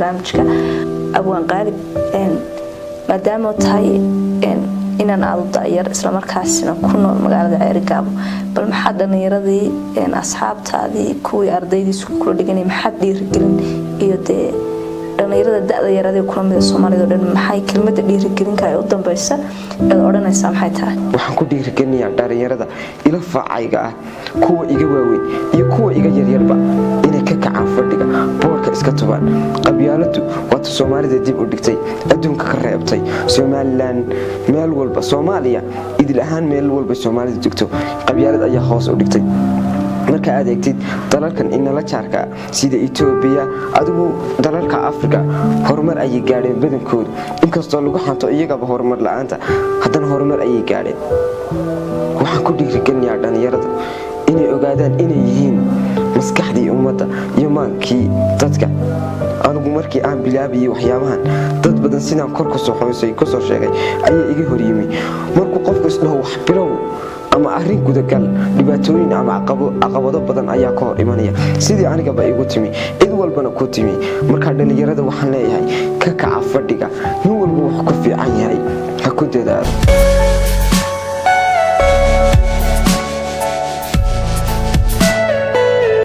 barnaamijka abwaan qaalib maadaama tahay inaan aad u daayar isla markaasina ku nool magaalada Ceerigaabo bal maxaa dhalinyaradii asxaabtaadii kuwii ardaydiisu kula dhiganay maxaa dhiirigelin iyo dhalinyarada da'da yaradii kula mid Soomaalida dhan maxay kelmadda dhiirigelinka ay u dambaysa ee oranaysa maxay tahay waxaan ku dhiirigelinayaa dhalinyarada ila faacayga ah kuwa iga waaweyn iyo kuwa iga yaryarba inay ka kacaan fadhiga boorka iska tubaan qabyaaladu waa Soomaalida dib u dhigtay adduunka ka reebtay Somaliland meel walba Soomaaliya idil ahaan meel walba Soomaalida joogto qabyaalad ayaa hoos u dhigtay marka aad eegtid dalalkan inala jaarka sida Ethiopia adigu dalalka Afrika horumar ay gaadheen badankooda inkastoo lagu xanto iyagaba horumar la'aanta haddana horumar ay gaadheen waxaan ku dhiirigelinayaa dhalinyarada inay ogaadaan inay yihiin maskaxdii ummadda iyo maankii dadka anigu markii aan bilaabiyay waxyaabahan dad badan sidaan kor ku soo xoosay ku soo sheegay ayaa iga hor yimi markuu qofku isdhaho wax bilow ama arrin gudagal dhibaatooyin ama caqabado badan ayaa ka hor imanaya sidii anigaba igu timi cid walbana ku timi marka dhalinyarada waxaan leeyahay ka kaca fadhiga nin walba wax ku fiican yahay ha ku dadaalo